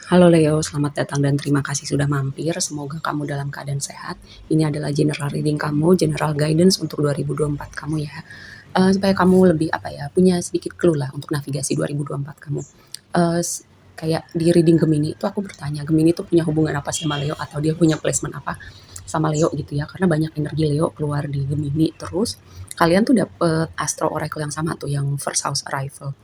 Halo Leo, selamat datang dan terima kasih sudah mampir. Semoga kamu dalam keadaan sehat. Ini adalah general reading kamu, general guidance untuk 2024 kamu ya. Supaya kamu lebih punya sedikit clue lah untuk navigasi 2024 kamu. Eh, Kayak di reading Gemini itu aku bertanya, Gemini itu punya hubungan apa sama Leo atau dia punya placement apa sama Leo gitu ya. Karena banyak energi Leo keluar di Gemini. Terus kalian tuh dapet astro oracle yang sama tuh, yang first house arrival.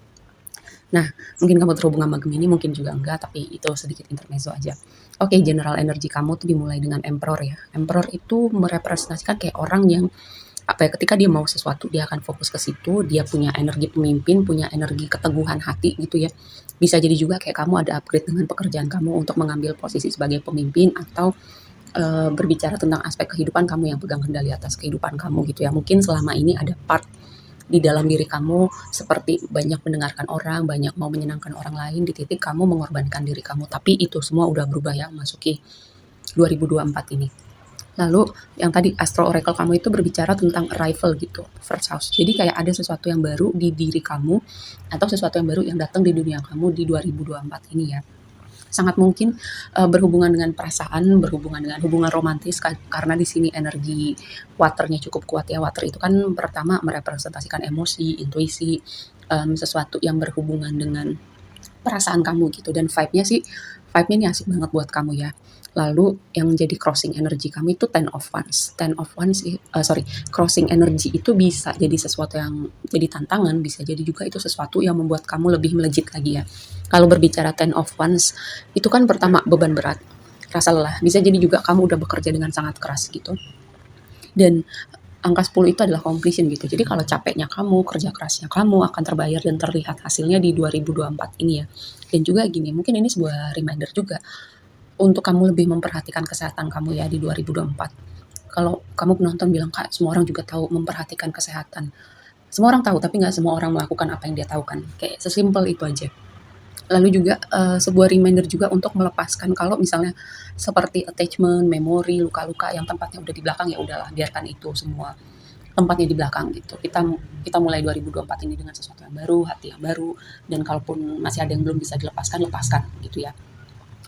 Nah, mungkin kamu terhubung sama Gemini, mungkin juga enggak, tapi itu sedikit intermezzo aja. Oke, general energi kamu tuh dimulai dengan Emperor ya. Emperor itu merepresentasikan kayak orang yang ketika dia mau sesuatu dia akan fokus ke situ, dia punya energi pemimpin, punya energi keteguhan hati gitu ya. Bisa jadi juga kayak kamu ada upgrade dengan pekerjaan kamu untuk mengambil posisi sebagai pemimpin atau berbicara tentang aspek kehidupan kamu yang pegang kendali atas kehidupan kamu gitu ya. Mungkin selama ini ada part di dalam diri kamu seperti banyak mendengarkan orang, banyak mau menyenangkan orang lain, di titik kamu mengorbankan diri kamu. Tapi itu semua udah berubah ya, masuki 2024 ini. Lalu yang tadi Astro Oracle kamu itu berbicara tentang arrival gitu, first house. Jadi kayak ada sesuatu yang baru di diri kamu atau sesuatu yang baru yang datang di dunia kamu di 2024 ini ya. Sangat mungkin berhubungan dengan perasaan, berhubungan dengan hubungan romantis karena di sini energi waternya cukup kuat ya. Water itu kan pertama merepresentasikan emosi, intuisi, sesuatu yang berhubungan dengan perasaan kamu gitu, dan vibe-nya sih, vibe-nya ini asik banget buat kamu ya. Lalu yang jadi crossing energy kamu itu Ten of Wands. Ten of Wands, crossing energy itu bisa jadi sesuatu yang jadi tantangan, bisa jadi juga itu sesuatu yang membuat kamu lebih melejit lagi ya. Kalau berbicara Ten of Wands, itu kan pertama beban berat, rasa lelah. Bisa jadi juga kamu udah bekerja dengan sangat keras gitu. Dan angka 10 itu adalah completion gitu. Jadi kalau capeknya kamu, kerja kerasnya kamu akan terbayar dan terlihat hasilnya di 2024 ini ya. Dan juga gini, mungkin ini sebuah reminder juga untuk kamu lebih memperhatikan kesehatan kamu ya di 2024. Kalau kamu penonton bilang, Kak, semua orang juga tahu memperhatikan kesehatan. Semua orang tahu, tapi nggak semua orang melakukan apa yang dia tahu kan. Kayak sesimpel itu aja. Lalu juga sebuah reminder juga untuk melepaskan kalau misalnya seperti attachment, memori, luka-luka yang tempatnya udah di belakang, ya udahlah, biarkan itu semua tempatnya di belakang gitu. Kita kita mulai 2024 ini dengan sesuatu yang baru, hati yang baru, dan kalaupun masih ada yang belum bisa dilepaskan, lepaskan gitu ya.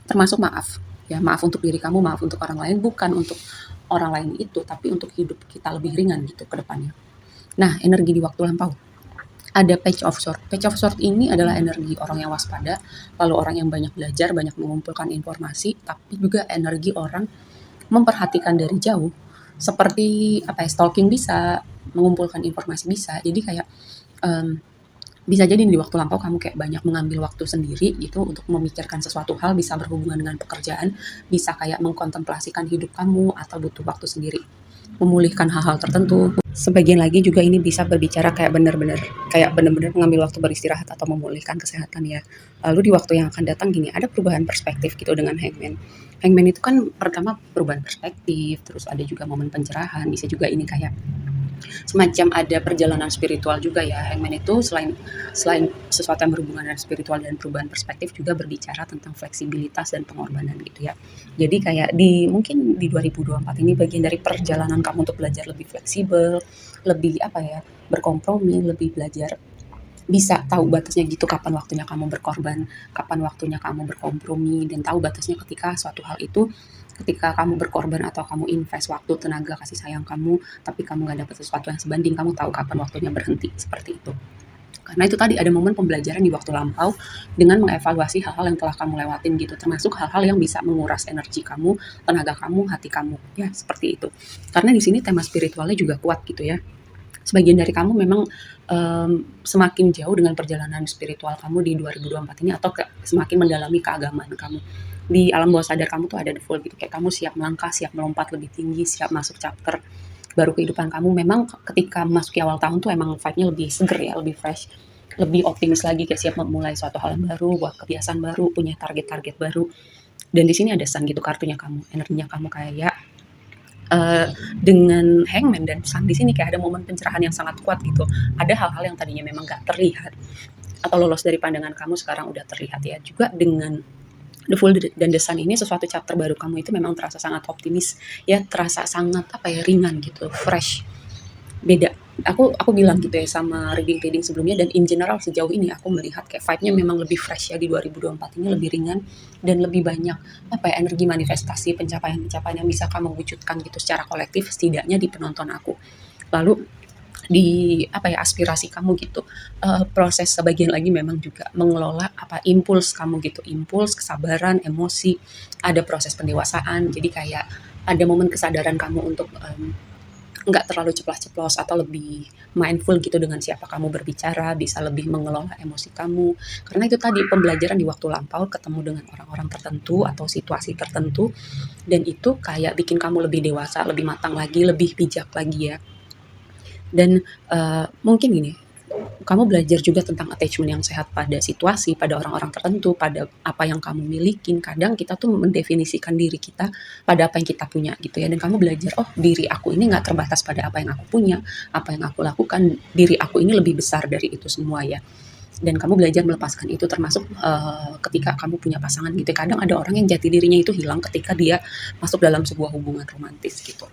Termasuk maaf. Ya, maaf untuk diri kamu, maaf untuk orang lain, bukan untuk orang lain itu, tapi untuk hidup kita lebih ringan gitu ke depannya. Nah, energi di waktu lampau. Ada Page of Sword. Page of Sword ini adalah energi orang yang waspada, lalu orang yang banyak belajar, banyak mengumpulkan informasi, tapi juga energi orang memperhatikan dari jauh. Seperti stalking bisa, mengumpulkan informasi bisa. Jadi kayak um, bisa jadi di waktu lampau kamu kayak banyak mengambil waktu sendiri gitu untuk memikirkan sesuatu hal, bisa berhubungan dengan pekerjaan, bisa kayak mengkontemplasikan hidup kamu atau butuh waktu sendiri memulihkan hal-hal tertentu. Sebagian lagi juga ini bisa berbicara kayak benar-benar mengambil waktu beristirahat atau memulihkan kesehatan ya. Lalu di waktu yang akan datang gini, ada perubahan perspektif gitu dengan Hangman. Hangman itu kan pertama perubahan perspektif, terus ada juga momen pencerahan, bisa juga ini kayak semacam ada perjalanan spiritual juga ya. Hangman itu selain selain sesuatu yang berhubungan dengan spiritual dan perubahan perspektif juga berbicara tentang fleksibilitas dan pengorbanan gitu ya. Jadi kayak mungkin di 2024 ini bagian dari perjalanan kamu untuk belajar lebih fleksibel, lebih berkompromi, lebih belajar bisa tahu batasnya gitu, kapan waktunya kamu berkorban, kapan waktunya kamu berkompromi, dan tahu batasnya ketika suatu hal itu, ketika kamu berkorban atau kamu invest waktu, tenaga, kasih sayang kamu, tapi kamu nggak dapat sesuatu yang sebanding, kamu tahu kapan waktunya berhenti, seperti itu. Karena itu tadi ada momen pembelajaran di waktu lampau dengan mengevaluasi hal-hal yang telah kamu lewatin gitu, termasuk hal-hal yang bisa menguras energi kamu, tenaga kamu, hati kamu, ya seperti itu. Karena di sini tema spiritualnya juga kuat gitu ya. Sebagian dari kamu memang semakin jauh dengan perjalanan spiritual kamu di 2024 ini, atau semakin mendalami keagamaan kamu. Di alam bawah sadar kamu tuh ada the full gitu, kayak kamu siap melangkah, siap melompat lebih tinggi, siap masuk chapter baru kehidupan kamu. Memang ketika memasuki awal tahun tuh emang vibe-nya lebih seger ya, lebih fresh, lebih optimis lagi, kayak siap memulai suatu hal yang baru, buat kebiasaan baru, punya target-target baru. Dan di sini ada sun gitu kartunya kamu, energinya kamu kayak dengan Hangman dan Sun di sini kayak ada momen pencerahan yang sangat kuat gitu. Ada hal-hal yang tadinya memang gak terlihat atau lolos dari pandangan kamu sekarang udah terlihat ya. Juga dengan The Fool dan The Sun ini, sesuatu chapter baru kamu itu memang terasa sangat optimis ya, terasa sangat ringan gitu, fresh, beda. Aku bilang gitu ya sama reading-reading sebelumnya, dan in general sejauh ini aku melihat kayak vibe-nya memang lebih fresh ya di 2024 ini, lebih ringan dan lebih banyak apa ya, energi manifestasi, pencapaian-pencapaian yang bisa kamu wujudkan gitu secara kolektif setidaknya di penonton aku. Lalu di apa ya, aspirasi kamu gitu, proses sebagian lagi memang juga mengelola apa, impuls kamu gitu, impuls, kesabaran, emosi, ada proses pendewasaan. Jadi kayak ada momen kesadaran kamu untuk, nggak terlalu ceplas-ceplos atau lebih mindful gitu dengan siapa kamu berbicara, bisa lebih mengelola emosi kamu. Karena itu tadi pembelajaran di waktu lampau, ketemu dengan orang-orang tertentu atau situasi tertentu, dan itu kayak bikin kamu lebih dewasa, lebih matang lagi, lebih bijak lagi ya. Dan mungkin gini, kamu belajar juga tentang attachment yang sehat pada situasi, pada orang-orang tertentu, pada apa yang kamu milikin. Kadang kita tuh mendefinisikan diri kita pada apa yang kita punya gitu ya. Dan kamu belajar, oh diri aku ini nggak terbatas pada apa yang aku punya, apa yang aku lakukan. Diri aku ini lebih besar dari itu semua ya. Dan kamu belajar melepaskan itu, termasuk ketika kamu punya pasangan gitu. Kadang ada orang yang jati dirinya itu hilang ketika dia masuk dalam sebuah hubungan romantis gitu.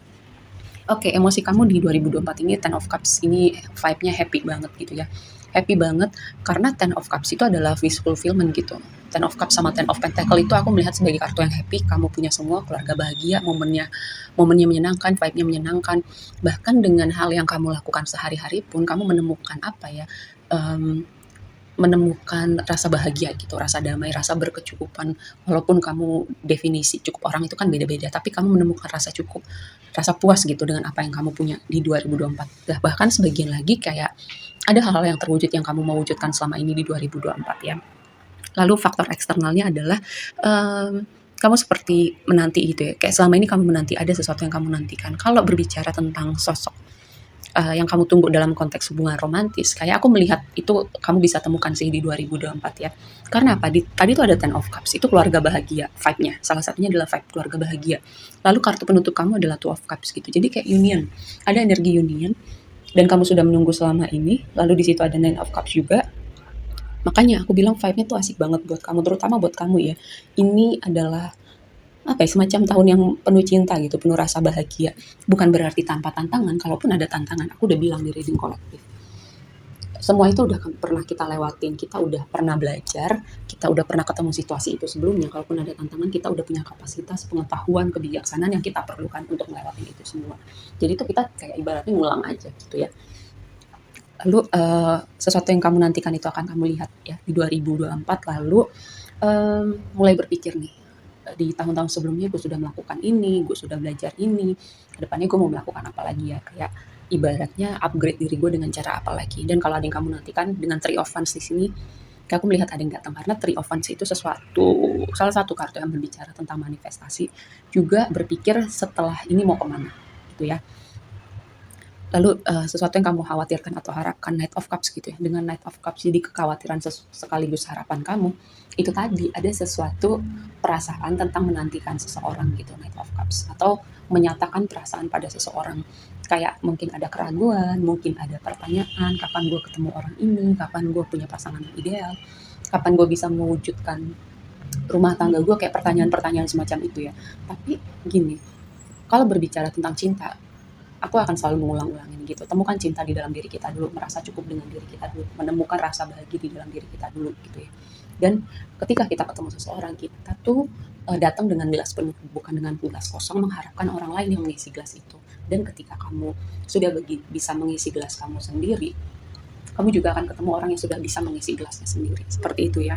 Oke, emosi kamu di 2024 ini Ten of Cups ini vibe-nya happy banget gitu ya. Happy banget karena Ten of Cups itu adalah wish fulfillment gitu. Ten of Cups sama Ten of Pentacle itu aku melihat sebagai kartu yang happy, kamu punya semua, keluarga bahagia, momennya momennya menyenangkan, vibe-nya menyenangkan. Bahkan dengan hal yang kamu lakukan sehari-hari pun kamu menemukan apa ya, mmm, menemukan rasa bahagia gitu, rasa damai, rasa berkecukupan. Walaupun kamu definisi cukup orang itu kan beda-beda, tapi kamu menemukan rasa cukup, rasa puas gitu dengan apa yang kamu punya di 2024. Nah, bahkan sebagian lagi kayak ada hal-hal yang terwujud yang kamu mau wujudkan selama ini di 2024 ya. Lalu faktor eksternalnya adalah kamu seperti menanti gitu ya. Kayak selama ini kamu menanti, ada sesuatu yang kamu nantikan. Kalau berbicara tentang sosok yang kamu tunggu dalam konteks hubungan romantis, kayak aku melihat itu kamu bisa temukan sih di 2024 ya. Karena apa? Tadi tuh ada Ten of Cups, itu keluarga bahagia vibe-nya. Salah satunya adalah vibe keluarga bahagia. Lalu kartu penutup kamu adalah Two of Cups gitu. Jadi kayak union, ada energi union dan kamu sudah menunggu selama ini. Lalu di situ ada Nine of Cups juga. Makanya aku bilang vibe-nya tuh asik banget buat kamu, terutama buat kamu ya. Ini adalah apa ya, semacam tahun yang penuh cinta gitu, penuh rasa bahagia. Bukan berarti tanpa tantangan, kalaupun ada tantangan, aku udah bilang di reading kolektif. Semua itu udah pernah kita lewatin, kita udah pernah belajar, kita udah pernah ketemu situasi itu sebelumnya. Kalaupun ada tantangan, kita udah punya kapasitas, pengetahuan, kebijaksanaan yang kita perlukan untuk melewati itu semua. Jadi itu kita kayak ibaratnya ngulang aja gitu ya. Lalu sesuatu yang kamu nantikan itu akan kamu lihat ya di 2024. Lalu mulai berpikir nih, di tahun-tahun sebelumnya gue sudah melakukan ini, gue sudah belajar ini, kedepannya gue mau melakukan apa lagi ya, kayak ibaratnya upgrade diri gue dengan cara apa lagi. Dan kalau ada yang kamu nantikan dengan Three of Wands di sini, kayak aku melihat ada yang datang, karena Three of Wands itu salah satu kartu yang berbicara tentang manifestasi, juga berpikir setelah ini mau kemana gitu ya. Lalu sesuatu yang kamu khawatirkan atau harapkan, Knight of Cups gitu ya. Dengan Knight of Cups jadi kekhawatiran sekaligus harapan kamu, itu tadi ada sesuatu perasaan tentang menantikan seseorang gitu, Knight of Cups, atau menyatakan perasaan pada seseorang. Kayak mungkin ada keraguan, mungkin ada pertanyaan, kapan gue ketemu orang ini, kapan gue punya pasangan yang ideal, kapan gue bisa mewujudkan rumah tangga gue, kayak pertanyaan-pertanyaan semacam itu ya. Tapi gini, kalau berbicara tentang cinta, aku akan selalu mengulang-ulangin gitu. Temukan cinta di dalam diri kita dulu, merasa cukup dengan diri kita dulu, menemukan rasa bahagia di dalam diri kita dulu gitu ya. Dan ketika kita ketemu seseorang, kita tuh datang dengan gelas penuh, bukan dengan gelas kosong mengharapkan orang lain yang mengisi gelas itu. Dan ketika kamu sudah bisa mengisi gelas kamu sendiri, kamu juga akan ketemu orang yang sudah bisa mengisi gelasnya sendiri. Seperti itu ya.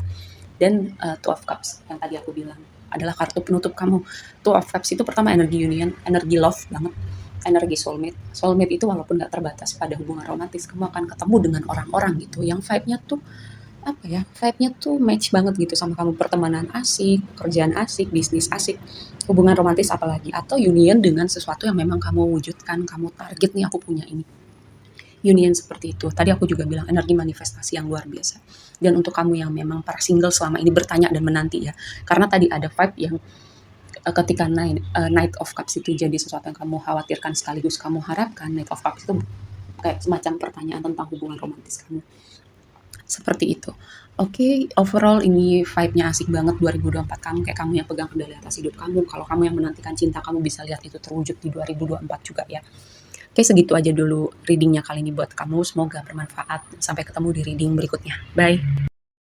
Dan Two of Cups yang tadi aku bilang adalah kartu penutup kamu. Two of Cups itu pertama energi union, energi love banget, energi soulmate. Soulmate itu walaupun gak terbatas pada hubungan romantis, kamu akan ketemu dengan orang-orang gitu yang vibe-nya tuh apa ya, vibe-nya tuh match banget gitu sama kamu. Pertemanan asik, pekerjaan asik, bisnis asik, hubungan romantis apalagi, atau union dengan sesuatu yang memang kamu wujudkan, kamu target nih, aku punya ini. Union seperti itu. Tadi aku juga bilang energi manifestasi yang luar biasa. Dan untuk kamu yang memang para single selama ini bertanya dan menanti ya, karena tadi ada vibe yang ketika Knight of Cups itu jadi sesuatu yang kamu khawatirkan sekaligus kamu harapkan, Knight of Cups itu kayak semacam pertanyaan tentang hubungan romantis kamu. Seperti itu. Oke, overall ini vibe-nya asik banget 2024 kamu, kayak kamu yang pegang kendali atas hidup kamu. Kalau kamu yang menantikan cinta, kamu bisa lihat itu terwujud di 2024 juga ya. Oke, segitu aja dulu reading-nya kali ini buat kamu, semoga bermanfaat. Sampai ketemu di reading berikutnya. Bye.